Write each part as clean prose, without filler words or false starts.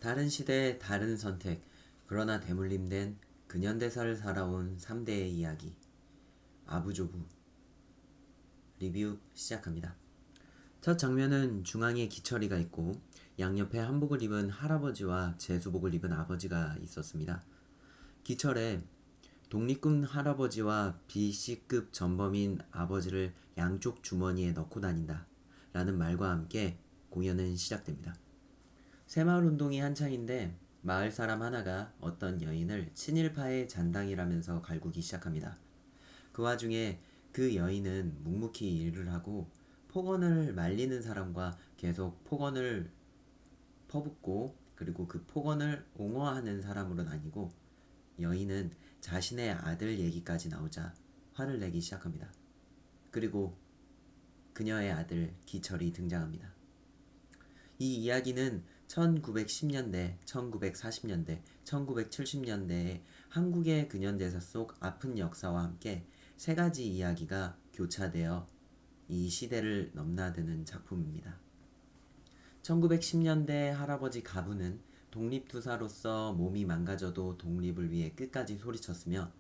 다른 시대, 다른 선택, 그러나 대물림된 근현대사를 살아온 3대의 이야기. 아부조부. 리뷰 시작합니다. 첫 장면은 중앙에 기철이가 있고 양옆에 한복을 입은 할아버지와 제수복을 입은 아버지가 있었습니다. 기철에 독립군 할아버지와 B씨급 전범인 아버지를 양쪽 주머니에 넣고 다닌다 라는 말과 함께 공연은 시작됩니다. 새마을 운동이 한창인데 마을 사람 하나가 어떤 여인을 친일파의 잔당이라면서 갈구기 시작합니다. 그 와중에 그 여인은 묵묵히 일을 하고 폭언을 말리는 사람과 계속 폭언을 퍼붓고 그리고 그 폭언을 옹호하는 사람으로 나뉘고 여인은 자신의 아들 얘기까지 나오자 화를 내기 시작합니다. 그리고 그녀의 아들 기철이 등장합니다. 이 이야기는 1910년대, 1940년대, 1970년대의 한국의 근현대사 속 아픈 역사와 함께 세 가지 이야기가 교차되어 이 시대를 넘나드는 작품입니다. 1910년대 할아버지 가부는 독립투사로서 몸이 망가져도 독립을 위해 끝까지 소리쳤으며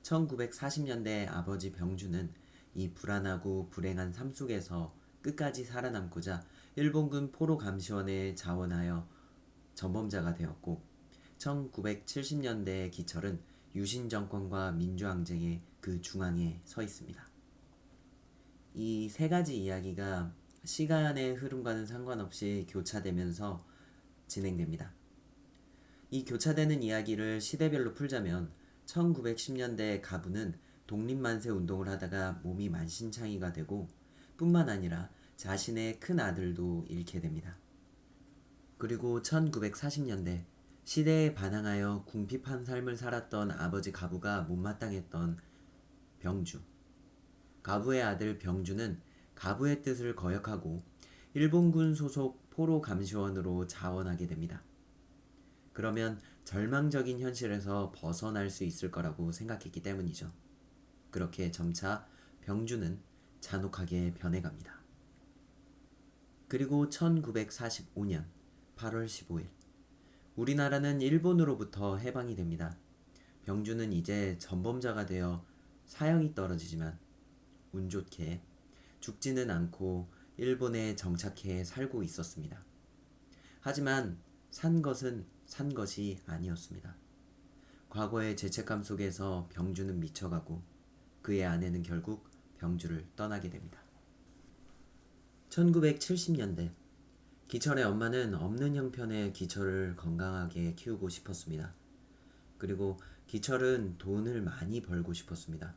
1940년대 아버지 병주는 이 불안하고 불행한 삶 속에서 끝까지 살아남고자 일본군 포로 감시원에 자원하여 전범자가 되었고 1970년대의 기철은 유신 정권과 민주항쟁의 그 중앙에 서 있습니다. 이 세 가지 이야기가 시간의 흐름과는 상관없이 교차되면서 진행됩니다. 이 교차되는 이야기를 시대별로 풀자면 1910년대 가부는 독립만세 운동을 하다가 몸이 만신창이가 되고 뿐만 아니라 자신의 큰 아들도 잃게 됩니다. 그리고 1940년대 시대에 반항하여 궁핍한 삶을 살았던 아버지 가부가 못마땅했던 병주. 가부의 아들 병주는 가부의 뜻을 거역하고 일본군 소속 포로 감시원으로 자원하게 됩니다. 그러면 절망적인 현실에서 벗어날 수 있을 거라고 생각했기 때문이죠. 그렇게 점차 병주는 잔혹하게 변해갑니다. 그리고 1945년 8월 15일 우리나라는 일본으로부터 해방이 됩니다. 병주는 이제 전범자가 되어 사형이 떨어지지만 운 좋게 죽지는 않고 일본에 정착해 살고 있었습니다. 하지만 산 것은 산 것이 아니었습니다. 과거의 죄책감 속에서 병주는 미쳐가고 그의 아내는 결국 병주를 떠나게 됩니다. 1970년대 기철의 엄마는 없는 형편의 기철을 건강하게 키우고 싶었습니다. 그리고 기철은 돈을 많이 벌고 싶었습니다.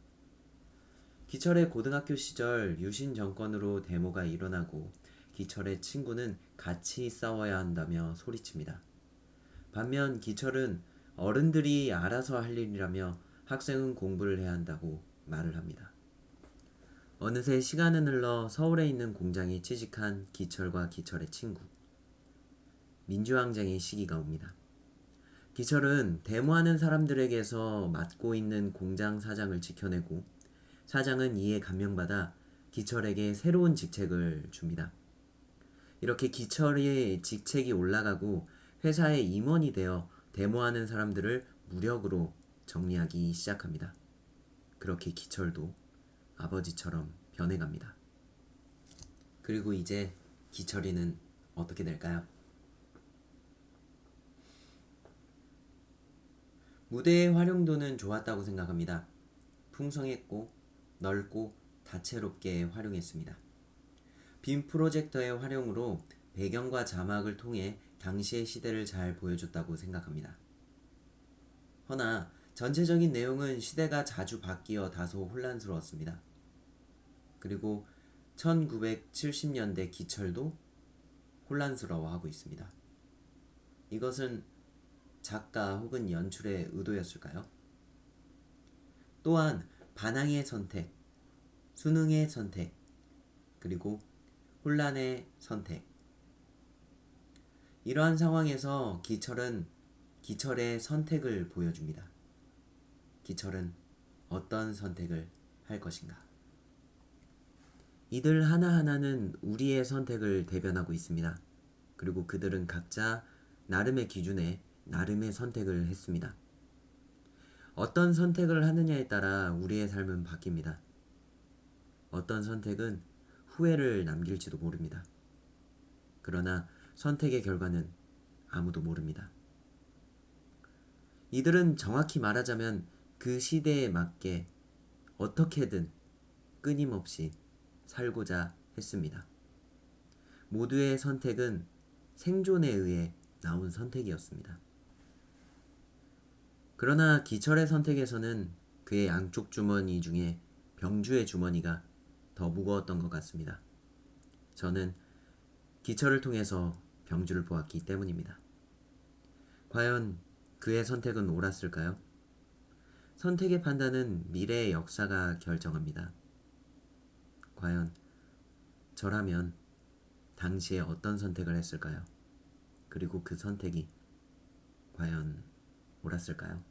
기철의 고등학교 시절 유신 정권으로 데모가 일어나고 기철의 친구는 같이 싸워야 한다며 소리칩니다. 반면 기철은 어른들이 알아서 할 일이라며 학생은 공부를 해야 한다고 말을 합니다. 어느새 시간은 흘러 서울에 있는 공장에 취직한 기철과 기철의 친구. 민주항쟁의 시기가 옵니다. 기철은 데모하는 사람들에게서 맡고 있는 공장 사장을 지켜내고 사장은 이에 감명받아 기철에게 새로운 직책을 줍니다. 이렇게 기철의 직책이 올라가고 회사의 임원이 되어 데모하는 사람들을 무력으로 정리하기 시작합니다. 그렇게 기철도 아버지처럼 변해갑니다. 그리고 이제 기철이는 어떻게 될까요? 무대의 활용도는 좋았다고 생각합니다. 풍성했고 넓고 다채롭게 활용했습니다. 빔 프로젝터의 활용으로 배경과 자막을 통해 당시의 시대를 잘 보여줬다고 생각합니다. 허나 전체적인 내용은 시대가 자주 바뀌어 다소 혼란스러웠습니다. 그리고 1970년대 기철도 혼란스러워하고 있습니다. 이것은 작가 혹은 연출의 의도였을까요? 또한 반항의 선택, 수능의 선택, 그리고 혼란의 선택. 이러한 상황에서 기철은 기철의 선택을 보여줍니다. 기철은 어떤 선택을 할 것인가? 이들 하나하나는 우리의 선택을 대변하고 있습니다. 그리고 그들은 각자 나름의 기준에 나름의 선택을 했습니다. 어떤 선택을 하느냐에 따라 우리의 삶은 바뀝니다. 어떤 선택은 후회를 남길지도 모릅니다. 그러나 선택의 결과는 아무도 모릅니다. 이들은 정확히 말하자면 그 시대에 맞게 어떻게든 끊임없이 살고자 했습니다. 모두의 선택은 생존에 의해 나온 선택이었습니다. 그러나 기철의 선택에서는 그의 양쪽 주머니 중에 병주의 주머니가 더 무거웠던 것 같습니다. 저는 기철을 통해서 병주를 보았기 때문입니다. 과연 그의 선택은 옳았을까요? 선택의 판단은 미래의 역사가 결정합니다. 과연 저라면 당시에 어떤 선택을 했을까요? 그리고 그 선택이 과연 옳았을까요?